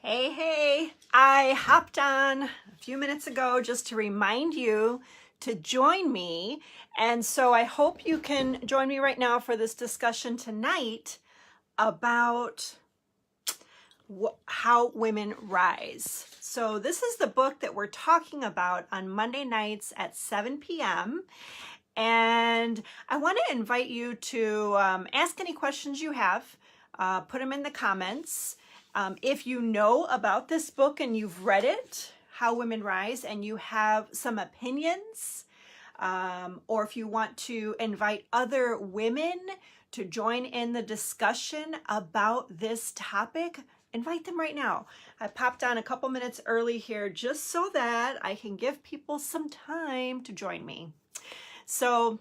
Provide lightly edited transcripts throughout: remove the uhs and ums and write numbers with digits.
Hey, I hopped on a few minutes ago just to remind you to join me. And so I hope you can join me right now for this discussion tonight about how women rise. So this is the book that we're talking about on Monday nights at 7 p.m. And I want to invite you to ask any questions you have, put them in the comments. If you know about this book and you've read it, How Women Rise, and you have some opinions, or if you want to invite other women to join in the discussion about this topic, invite them right now. I popped on a couple minutes early here just so that I can give people some time to join me. So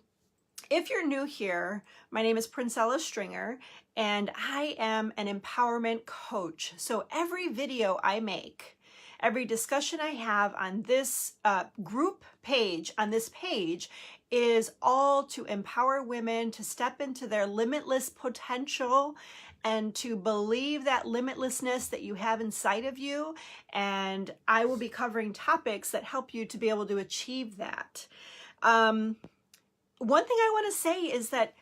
if you're new here, my name is Princella Stringer, and I am an empowerment coach. So every video I make, every discussion I have on this group page, on this page, is all to empower women to step into their limitless potential and to believe that limitlessness that you have inside of you. And I will be covering topics that help you to be able to achieve that. One thing I want to say is that,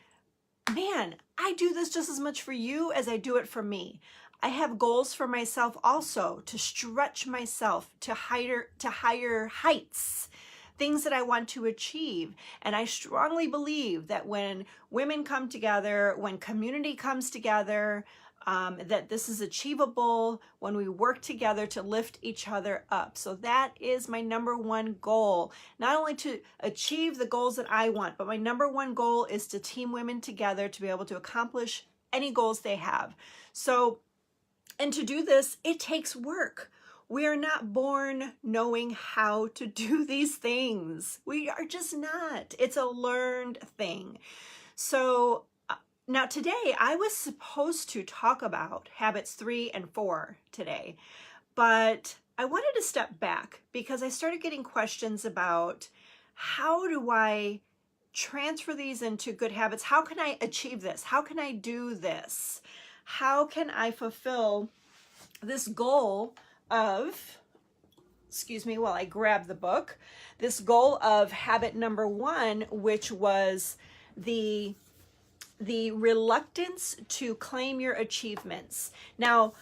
man, I do this just as much for you as I do it for me. I have goals for myself also, to stretch myself to higher heights, things that I want to achieve. And I strongly believe that when women come together, when community comes together, that this is achievable when we work together to lift each other up. So that is my number one goal, not only to achieve the goals that I want, but my number one goal is to team women together to be able to accomplish any goals they have. So, and to do this, it takes work. We are not born knowing how to do these things. We are just not. It's a learned thing. So now today, I was supposed to talk about habits 3 and 4 today, but I wanted to step back because I started getting questions about how do I transfer these into good habits? How can I achieve this? How can I do this? How can I fulfill this goal of, excuse me while I grab the book, this goal of habit number 1, which was the reluctance to claim your achievements. Now,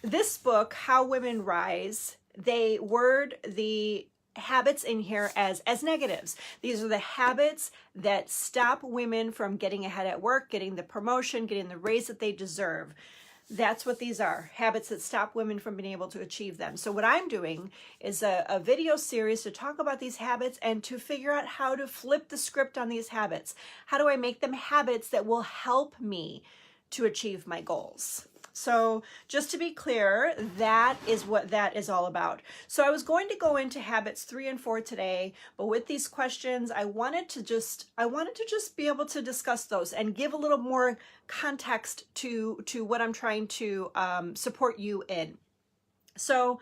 this book, How Women Rise, they word the habits in here as negatives. These are the habits that stop women from getting ahead at work, getting the promotion, getting the raise that they deserve. That's what these are, habits that stop women from being able to achieve them. So what I'm doing is a video series to talk about these habits and to figure out how to flip the script on these habits. How do I make them habits that will help me to achieve my goals? So just to be clear, that is what that is all about. So I was going to go into habits 3 and 4 today, but with these questions, I wanted to just be able to discuss those and give a little more context to what I'm trying to support you in. So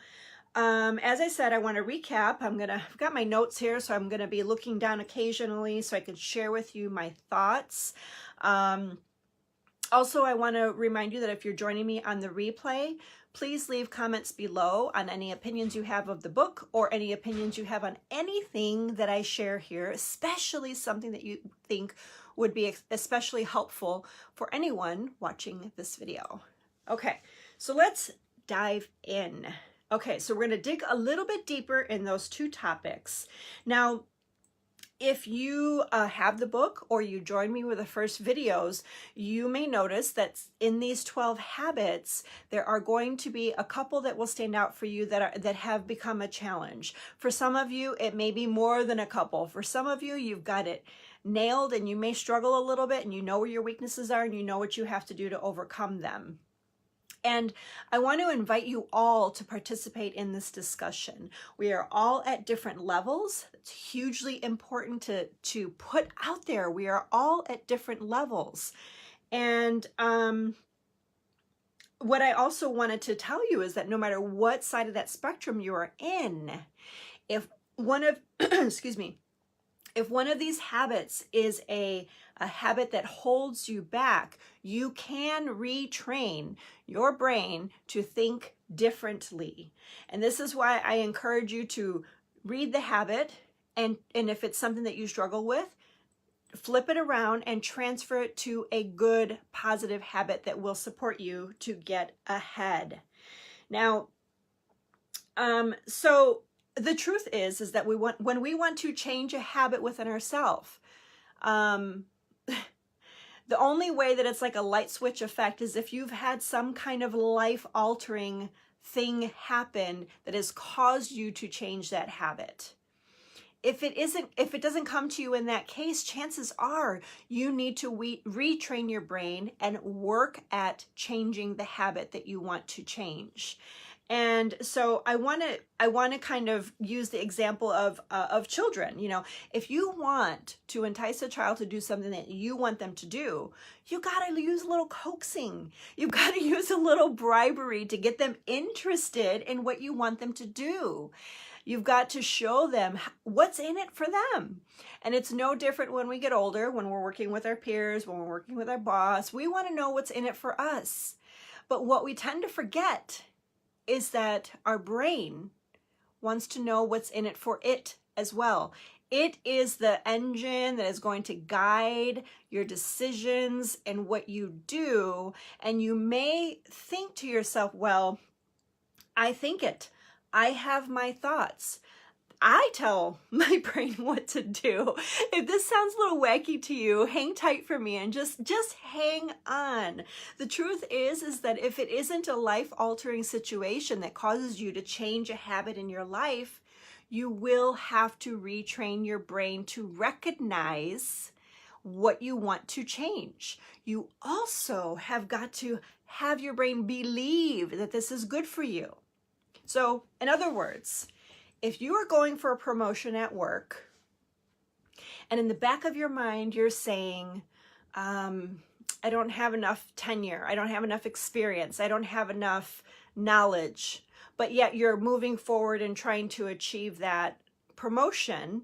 as I said, I want to recap. I've got my notes here, so I'm gonna be looking down occasionally so I can share with you my thoughts. Also, I want to remind you that if you're joining me on the replay, please leave comments below on any opinions you have of the book or any opinions you have on anything that I share here, especially something that you think would be especially helpful for anyone watching this video. Okay, so let's dive in. Okay, so we're going to dig a little bit deeper in those 2 topics. Now, if you have the book or you join me with the first videos, you may notice that in these 12 habits, there are going to be a couple that will stand out for you that have become a challenge. For some of you, it may be more than a couple. For some of you, you've got it nailed and you may struggle a little bit and you know where your weaknesses are and you know what you have to do to overcome them. And I want to invite you all to participate in this discussion. We are all at different levels. It's hugely important to put out there. We are all at different levels. And what I also wanted to tell you is that no matter what side of that spectrum you are in, if one of, excuse me, If one of these habits is a habit that holds you back, you can retrain your brain to think differently. And this is why I encourage you to read the habit, and if it's something that you struggle with, flip it around and transfer it to a good, positive habit that will support you to get ahead. Now, so the truth is that when we want to change a habit within ourselves, the only way that it's like a light switch effect is if you've had some kind of life-altering thing happen that has caused you to change that habit. If it doesn't come to you in that case, chances are you need to retrain your brain and work at changing the habit that you want to change. And so I want to kind of use the example of children. You know, if you want to entice a child to do something that you want them to do, you got to use a little coaxing. You've got to use a little bribery to get them interested in what you want them to do. You've got to show them what's in it for them. And it's no different when we get older, when we're working with our peers, when we're working with our boss. We want to know what's in it for us. But what we tend to forget is that our brain wants to know what's in it for it as well. It is the engine that is going to guide your decisions and what you do. And you may think to yourself, well, I think it. I have my thoughts. I tell my brain what to do. If this sounds a little wacky to you, hang tight for me and just hang on. The truth is that if it isn't a life-altering situation that causes you to change a habit in your life, you will have to retrain your brain to recognize what you want to change. You also have got to have your brain believe that this is good for you. So, in other words, if you are going for a promotion at work, and in the back of your mind you're saying, I don't have enough tenure, I don't have enough experience, I don't have enough knowledge, but yet you're moving forward and trying to achieve that promotion,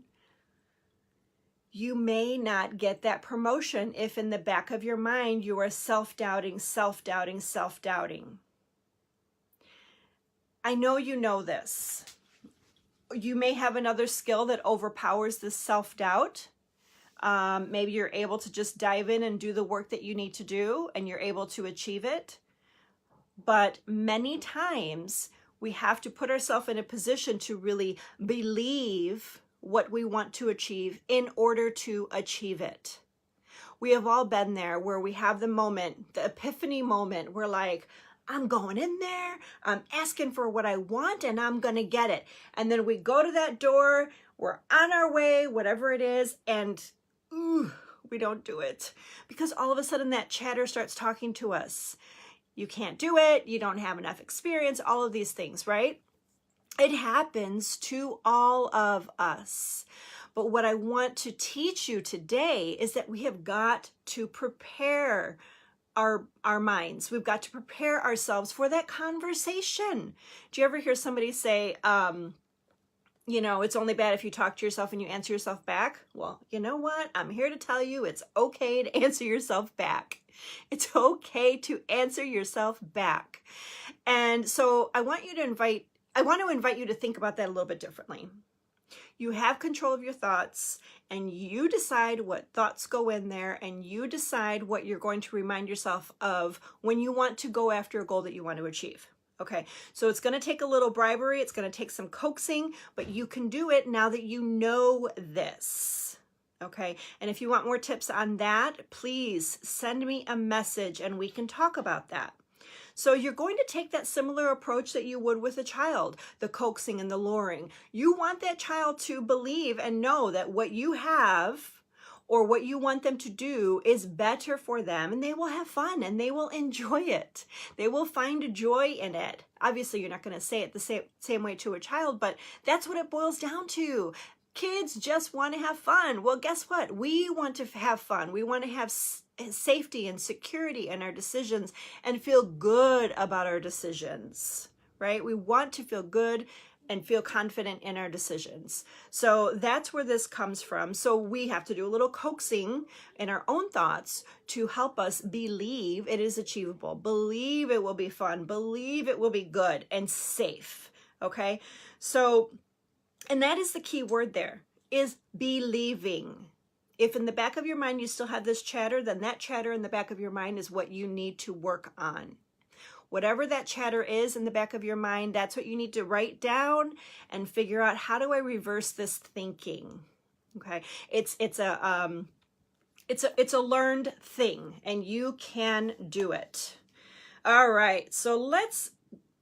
you may not get that promotion if in the back of your mind you are self-doubting, self-doubting, self-doubting. I know you know this. You may have another skill that overpowers this self-doubt. Maybe you're able to just dive in and do the work that you need to do and you're able to achieve it. But many times we have to put ourselves in a position to really believe what we want to achieve in order to achieve it. We have all been there where we have the moment, the epiphany moment. We're like, I'm going in there, I'm asking for what I want, and I'm going to get it. And then we go to that door, we're on our way, whatever it is, and we don't do it. Because all of a sudden that chatter starts talking to us. You can't do it, you don't have enough experience, all of these things, right? It happens to all of us. But what I want to teach you today is that we have got to prepare our minds. We've got to prepare ourselves for that conversation. Do you ever hear somebody say, you know, it's only bad if you talk to yourself and you answer yourself back? Well, you know what? I'm here to tell you it's okay to answer yourself back. It's okay to answer yourself back. And so I want to invite you to think about that a little bit differently. You have control of your thoughts, and you decide what thoughts go in there, and you decide what you're going to remind yourself of when you want to go after a goal that you want to achieve. Okay, so it's going to take a little bribery, it's going to take some coaxing, but you can do it now that you know this. Okay, and if you want more tips on that, please send me a message and we can talk about that. So you're going to take that similar approach that you would with a child, the coaxing and the luring. You want that child to believe and know that what you have or what you want them to do is better for them, and they will have fun and they will enjoy it. They will find joy in it. Obviously, you're not going to say it the same way to a child, but that's what it boils down to. Kids just want to have fun. Well, guess what? We want to have fun. We want to have safety and security in our decisions and feel good about our decisions, right? We want to feel good and feel confident in our decisions. So that's where this comes from. So we have to do a little coaxing in our own thoughts to help us believe it is achievable, believe it will be fun, believe it will be good and safe. Okay. So, and that is the key word there, is believing. If in the back of your mind you still have this chatter, then that chatter in the back of your mind is what you need to work on. Whatever that chatter is in the back of your mind, that's what you need to write down and figure out, how do I reverse this thinking? Okay, it's a learned thing, and you can do it. All right, so let's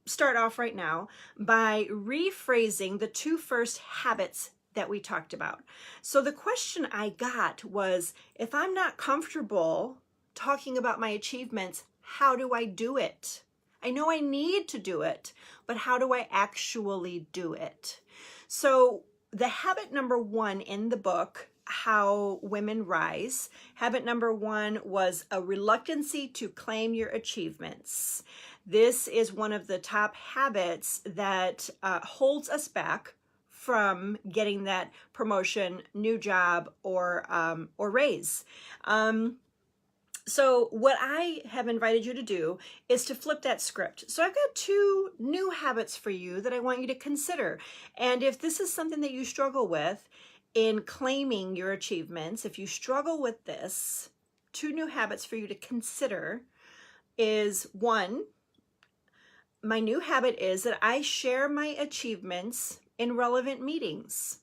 start off right now by rephrasing the two first habits that we talked about. So the question I got was, if I'm not comfortable talking about my achievements, how do I do it? I know I need to do it, but how do I actually do it? So the habit number one in the book, How Women Rise, habit number one was a reluctancy to claim your achievements. This is one of the top habits that holds us back from getting that promotion, new job, or raise. So what I have invited you to do is to flip that script. So I've got two new habits for you that I want you to consider. And if this is something that you struggle with in claiming your achievements, if you struggle with this, two new habits for you to consider is, one, my new habit is that I share my achievements in relevant meetings.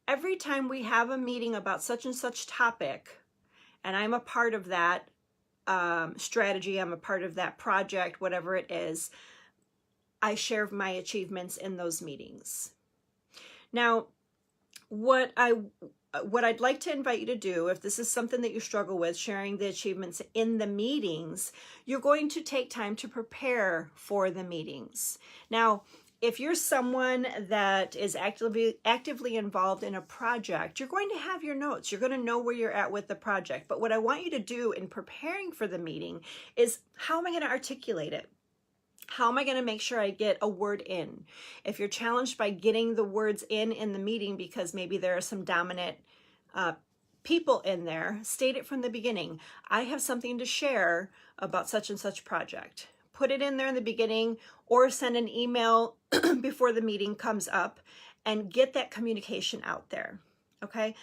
Every time we have a meeting about such and such topic, and I'm a part of that strategy, I'm a part of that project, whatever it is, I share my achievements in those meetings. Now, what I'd like to invite you to do, if this is something that you struggle with, sharing the achievements in the meetings, you're going to take time to prepare for the meetings. Now, if you're someone that is actively involved in a project, you're going to have your notes. You're going to know where you're at with the project. But what I want you to do in preparing for the meeting is, how am I going to articulate it? How am I going to make sure I get a word in? If you're challenged by getting the words in the meeting because maybe there are some dominant people in there, state it from the beginning. I have something to share about such and such project. Put it in there in the beginning, or send an email before the meeting comes up, and get that communication out there. Okay,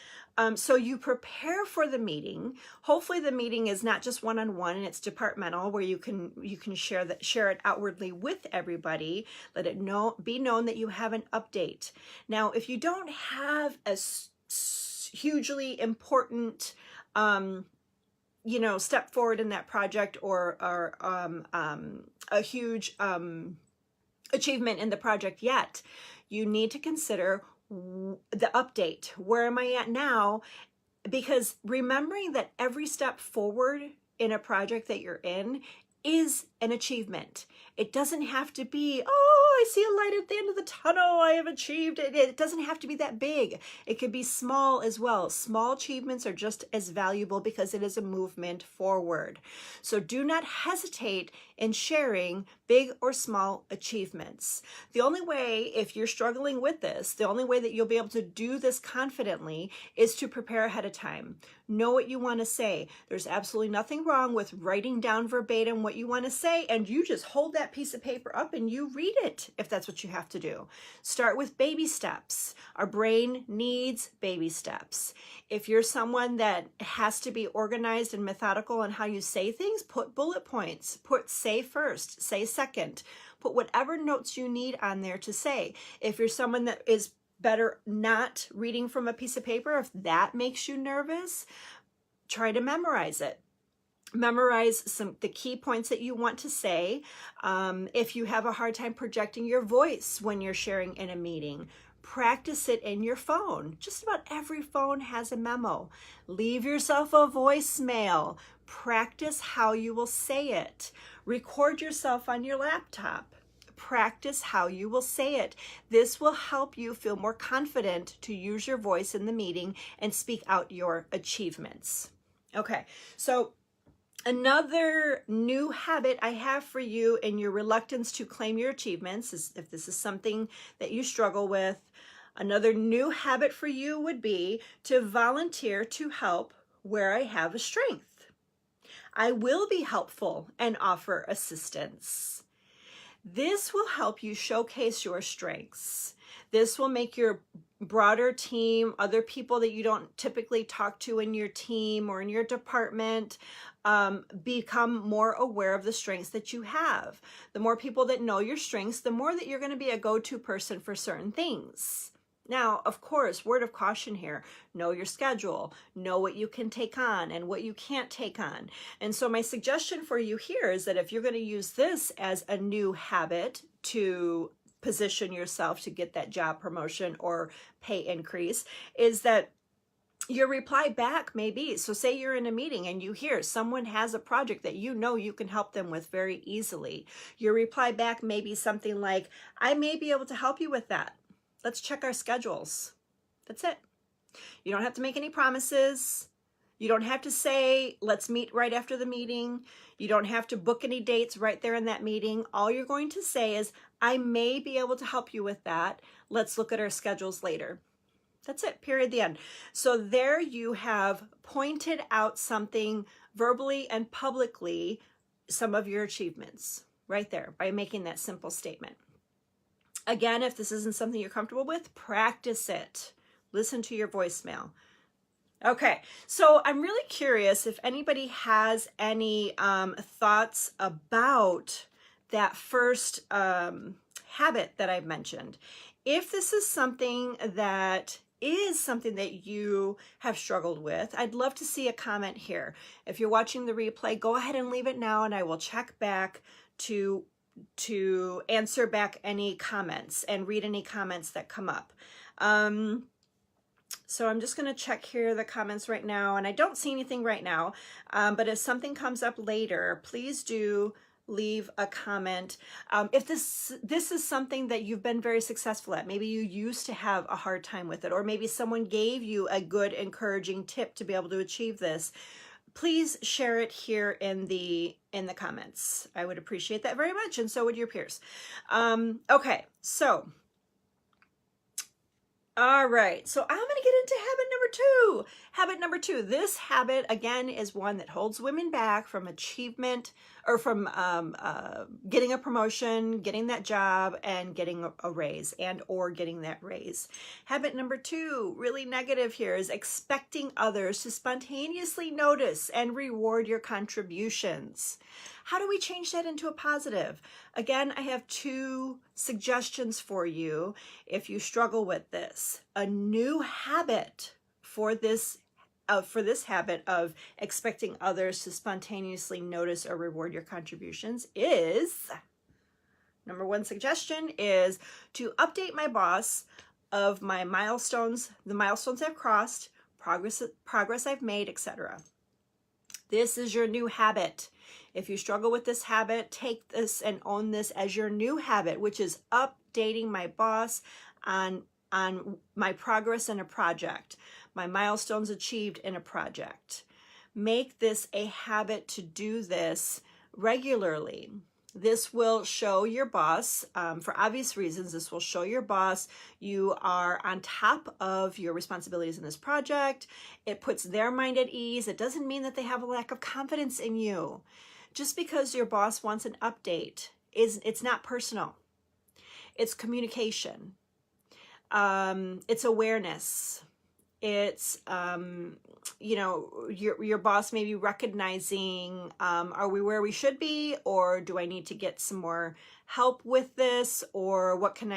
so you prepare for the meeting. Hopefully the meeting is not just one-on-one and it's departmental, where you can share it outwardly with everybody. Let it be known that you have an update. Now, if you don't have a hugely important step forward in that project, or a huge achievement in the project yet, you need to consider the update. Where am I at now? Because remembering that every step forward in a project that you're in is an achievement. It doesn't have to be, oh, I see a light at the end of the tunnel, I have achieved it. It doesn't have to be that big. It could be small as well. Small achievements are just as valuable because it is a movement forward. So do not hesitate in sharing big or small achievements. The only way, if you're struggling with this, the only way that you'll be able to do this confidently is to prepare ahead of time. Know what you want to say. There's absolutely nothing wrong with writing down verbatim what you want to say, and you just hold that piece of paper up and you read it if that's what you have to do. Start with baby steps. Our brain needs baby steps. If you're someone that has to be organized and methodical in how you say things, put bullet points. Put say first, say second. Put whatever notes you need on there to say. If you're someone that is better not reading from a piece of paper, if that makes you nervous, try to memorize it. Memorize the key points that you want to say. If you have a hard time projecting your voice when you're sharing in a meeting, practice it in your phone. Just about every phone has a memo. Leave yourself a voicemail. Practice how you will say it. Record yourself on your laptop. Practice how you will say it. This will help you feel more confident to use your voice in the meeting and speak out your achievements. Okay, so Another new habit I have for you in your reluctance to claim your achievements is, if this is something that you struggle with, another new habit for you would be to volunteer to help where I have a strength. I will be helpful and offer assistance. This will help you showcase your strengths. This will make your broader team, other people that you don't typically talk to in your team or in your department, become more aware of the strengths that you have. The more people that know your strengths, the more that you're going to be a go-to person for certain things. Now, of course, word of caution here, know your schedule, know what you can take on and what you can't take on. And so my suggestion for you here is that if you're going to use this as a new habit to position yourself to get that job promotion or pay increase, is that your reply back may be, so say you're in a meeting and you hear someone has a project that you know you can help them with very easily. Your reply back may be something like, I may be able to help you with that. Let's check our schedules. That's it. You don't have to make any promises. You don't have to say, let's meet right after the meeting. You don't have to book any dates right there in that meeting. All you're going to say is, I may be able to help you with that. Let's look at our schedules later. That's it, period, the end. So there you have pointed out something verbally and publicly, some of your achievements right there by making that simple statement. Again, if this isn't something you're comfortable with, practice it. Listen to your voicemail. Okay, so I'm really curious if anybody has any thoughts about that first habit that I've mentioned. If this is something that you have struggled with, I'd love to see a comment here. If you're watching the replay, go ahead and leave it now and I will check back to answer back any comments and read any comments that come up. So I'm just going to check here the comments right now, and I don't see anything right now, but if something comes up later, please do leave a comment. If this is something that you've been very successful at, maybe you used to have a hard time with it, or maybe someone gave you a good encouraging tip to be able to achieve this, please share it here in the comments. I would appreciate that very much, and so would your peers. Okay, so all right, so I'm going to get into habit number 2. Habit number 2. This habit, again, is one that holds women back from achievement, or from getting a promotion, getting that job, and getting a raise, and or getting that raise. Habit number 2, really negative here, is expecting others to spontaneously notice and reward your contributions. How do we change that into a positive? Again, I have 2 suggestions for you if you struggle with this. A new habit for this habit of expecting others to spontaneously notice or reward your contributions is, number 1 suggestion is to update my boss of my milestones, the milestones I've crossed, progress I've made, etc. This is your new habit. If you struggle with this habit, take this and own this as your new habit, which is updating my boss on my progress in a project, my milestones achieved in a project. Make this a habit to do this regularly. This will show your boss, for obvious reasons, this will show your boss you are on top of your responsibilities in this project. It puts their mind at ease. It doesn't mean that they have a lack of confidence in you. Just because your boss wants an update, it's not personal. It's communication. It's awareness. It's, your boss may be recognizing, are we where we should be, or do I need to get some more help with this, or what can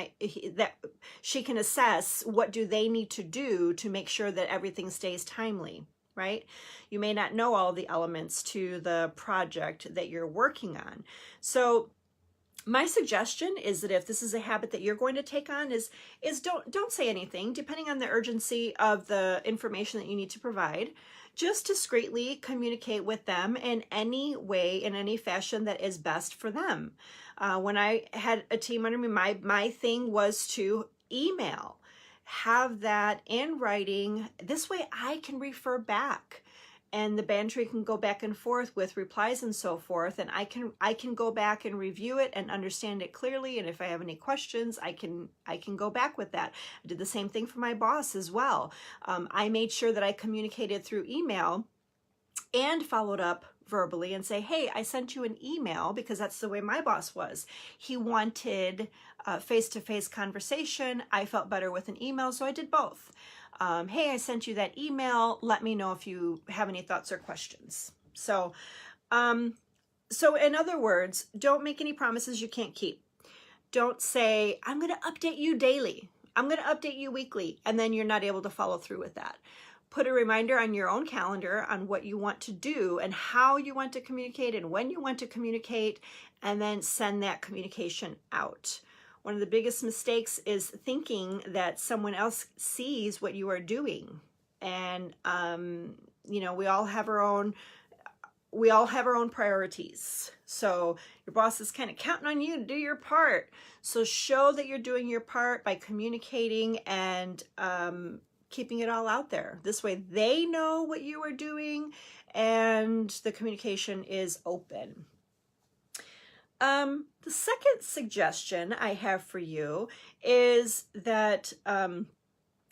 that she can assess, what do they need to do to make sure that everything stays timely, right? You may not know all the elements to the project that you're working on. So my suggestion is that if this is a habit that you're going to take on, is don't say anything, depending on the urgency of the information that you need to provide. Just discreetly communicate with them in any way, in any fashion that is best for them. When I had a team under me, my thing was to email, have that in writing. This way I can refer back and the bantry can go back and forth with replies and so forth, and I can go back and review it and understand it clearly, and if I have any questions, I can go back with that. I did the same thing for my boss as well. I made sure that I communicated through email and followed up verbally and say, hey, I sent you an email, because that's the way my boss was. He wanted face-to-face conversation. I felt better with an email, so I did both. Hey, I sent you that email. Let me know if you have any thoughts or questions. So in other words, don't make any promises you can't keep. Don't say, I'm going to update you daily. I'm going to update you weekly, and then you're not able to follow through with that. Put a reminder on your own calendar on what you want to do and how you want to communicate and when you want to communicate, and then send that communication out. One of the biggest mistakes is thinking that someone else sees what you are doing. And, you know, we all have our own priorities. So your boss is kind of counting on you to do your part. So show that you're doing your part by communicating and keeping it all out there. This way they know what you are doing and the communication is open. The second suggestion I have for you is that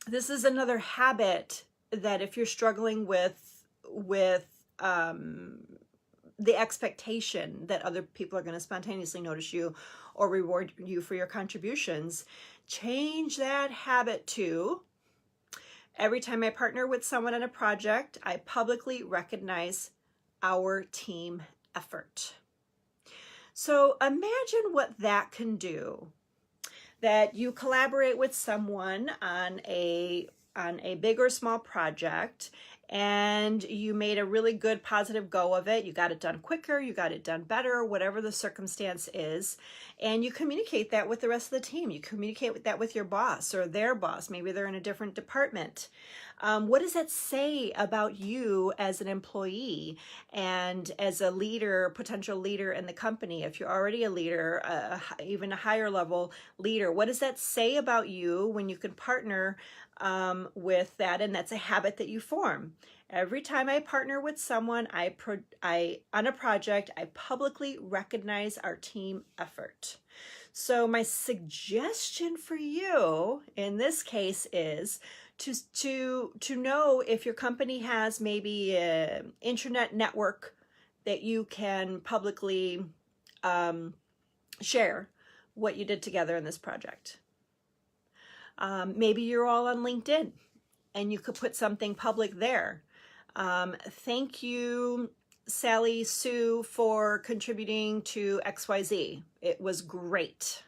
this is another habit that if you're struggling with the expectation that other people are going to spontaneously notice you or reward you for your contributions, change that habit to, every time I partner with someone on a project, I publicly recognize our team effort. So imagine what that can do, that you collaborate with someone on a big or small project, and you made a really good positive go of it. You got it done quicker, you got it done better, whatever the circumstance is, and you communicate that with the rest of the team. You communicate that with your boss or their boss. Maybe they're in a different department. What does that say about you as an employee and as a leader, potential leader in the company? If you're already a leader, even a higher level leader, what does that say about you when you can partner with that? And that's a habit that you form. Every time I partner with someone, on a project, I publicly recognize our team effort. So my suggestion for you in this case is to know if your company has maybe an intranet network that you can publicly share what you did together in this project. Maybe you're all on LinkedIn and you could put something public there. Thank you, Sally Sue, for contributing to XYZ. It was great.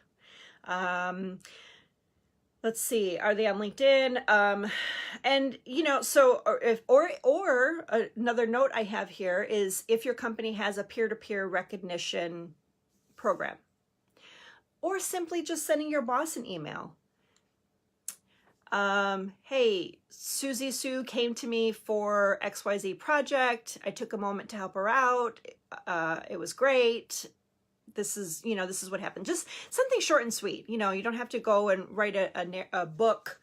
Let's see, are they on LinkedIn? And you know, so or another note I have here is if your company has a peer-to-peer recognition program, or simply just sending your boss an email. Hey, Susie Sue came to me for XYZ project. I took a moment to help her out. It was great. This is what happened. Just something short and sweet. You know, you don't have to go and write a book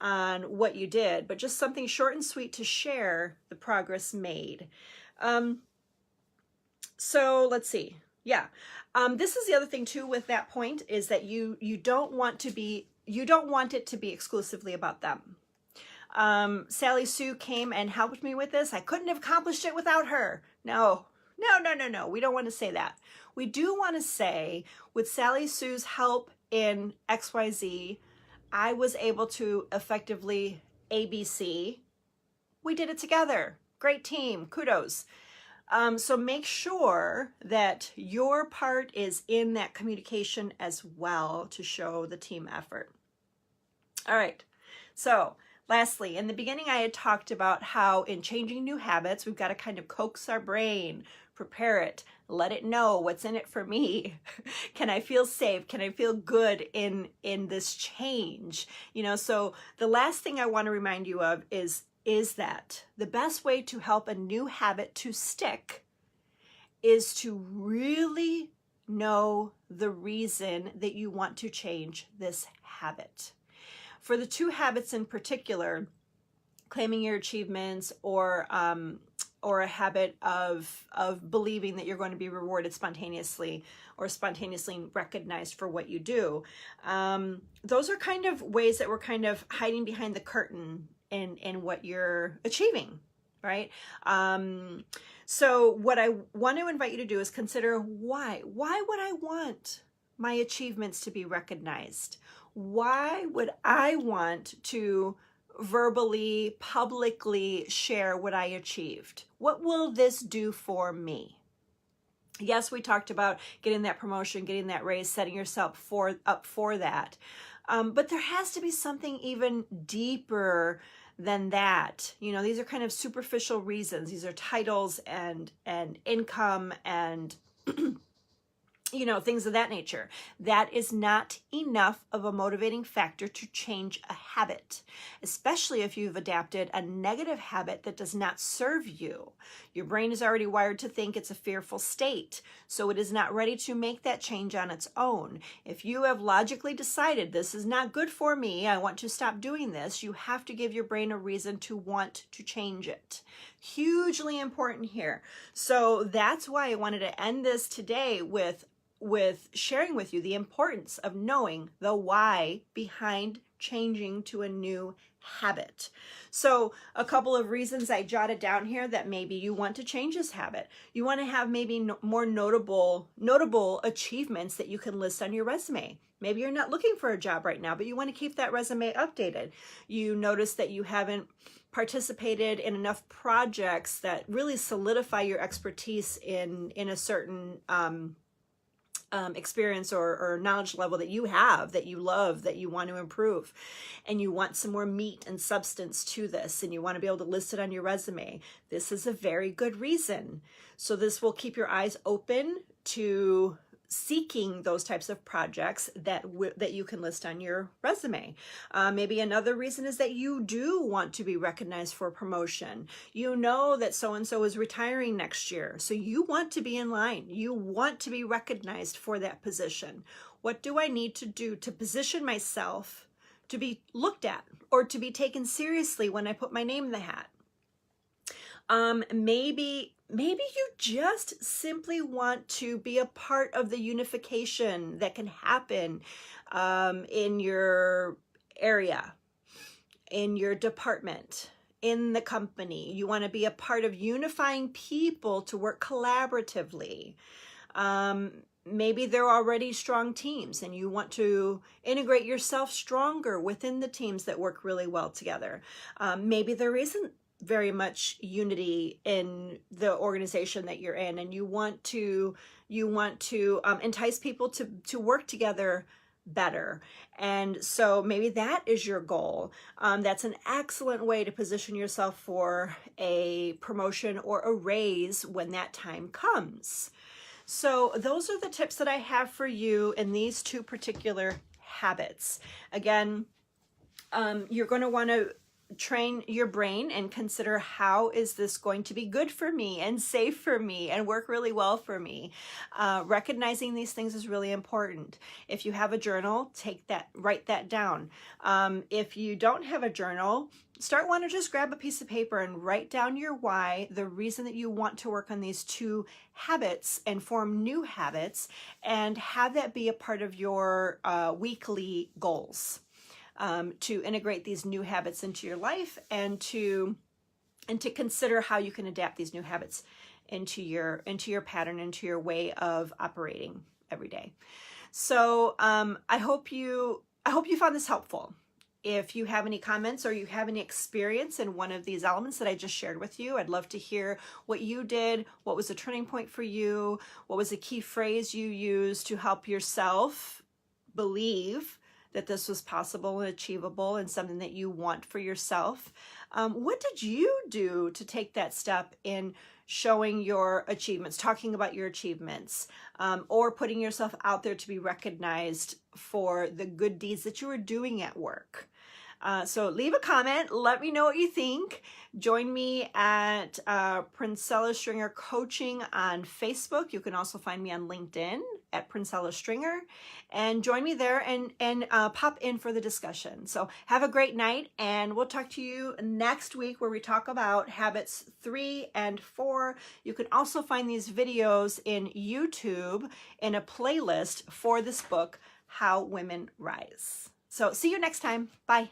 on what you did, but just something short and sweet to share the progress made. So let's see. Yeah. This is the other thing too with that point is that you don't want it to be exclusively about them. Sally Sue came and helped me with this. I couldn't have accomplished it without her. No. We don't want to say that. We do want to say with Sally Sue's help in XYZ, I was able to effectively ABC. We did it together. Great team. Kudos. So make sure that your part is in that communication as well to show the team effort. All right. So lastly, in the beginning, I had talked about how in changing new habits, we've got to kind of coax our brain, prepare it, let it know what's in it for me. Can I feel safe? Can I feel good in this change? You know, so the last thing I want to remind you of is that the best way to help a new habit to stick is to really know the reason that you want to change this habit. For the two habits in particular, claiming your achievements or or a habit of believing that you're going to be rewarded spontaneously or spontaneously recognized for what you do. Those are kind of ways that we're kind of hiding behind the curtain in what you're achieving, right? So what I want to invite you to do is consider why would I want my achievements to be recognized? Why would I want to verbally, publicly share what I achieved? What will this do for me? Yes, we talked about getting that promotion, getting that raise, setting yourself up for that. But there has to be something even deeper than that. You know, these are kind of superficial reasons. These are titles and income and you know, things of that nature. That is not enough of a motivating factor to change a habit, especially if you've adapted a negative habit that does not serve you. Your brain is already wired to think it's a fearful state, so it is not ready to make that change on its own. If you have logically decided this is not good for me, I want to stop doing this, you have to give your brain a reason to want to change it. Hugely important here. So that's why I wanted to end this today with sharing with you the importance of knowing the why behind changing to a new habit. So a couple of reasons I jotted down here that maybe you want to change this habit. You want to have maybe more notable achievements that you can list on your resume. Maybe you're not looking for a job right now, but you want to keep that resume updated. You notice that you haven't participated in enough projects that really solidify your expertise in a certain experience or knowledge level that you have, that you love, that you want to improve, and you want some more meat and substance to this, and you want to be able to list it on your resume. This is a very good reason. So this will keep your eyes open to seeking those types of projects that you can list on your resume. Maybe another reason is that you do want to be recognized for promotion. You know that so-and-so is retiring next year, so you want to be in line. You want to be recognized for that position. What do I need to do to position myself to be looked at or to be taken seriously when I put my name in the hat? Maybe you just simply want to be a part of the unification that can happen in your area, in your department, in the company. You want to be a part of unifying people to work collaboratively. Maybe they're already strong teams and you want to integrate yourself stronger within the teams that work really well together. Maybe there isn't very much unity in the organization that you're in, and you want to entice people to work together better. And so maybe that is your goal. That's an excellent way to position yourself for a promotion or a raise when that time comes. So those are the tips that I have for you in these two particular habits. Again, you're going to want to train your brain and consider, how is this going to be good for me and safe for me and work really well for me? Recognizing these things is really important. If you have a journal, write that down. If you don't have a journal, want to just grab a piece of paper and write down your why, the reason that you want to work on these two habits and form new habits, and have that be a part of your weekly goals. To integrate these new habits into your life and to consider how you can adapt these new habits into your pattern, into your way of operating every day. So I hope you found this helpful. If you have any comments or you have any experience in one of these elements that I just shared with you, I'd love to hear what you did. What was the turning point for you? What was a key phrase you used to help yourself believe that this was possible and achievable and something that you want for yourself? What did you do to take that step in showing your achievements, talking about your achievements, or putting yourself out there to be recognized for the good deeds that you were doing at work? So leave a comment. Let me know what you think. Join me at Princella Stringer Coaching on Facebook. You can also find me on LinkedIn at Princella Stringer, and join me there and pop in for the discussion. So have a great night, and we'll talk to you next week where we talk about habits 3 and 4. You can also find these videos in YouTube in a playlist for this book, How Women Rise. So see you next time. Bye.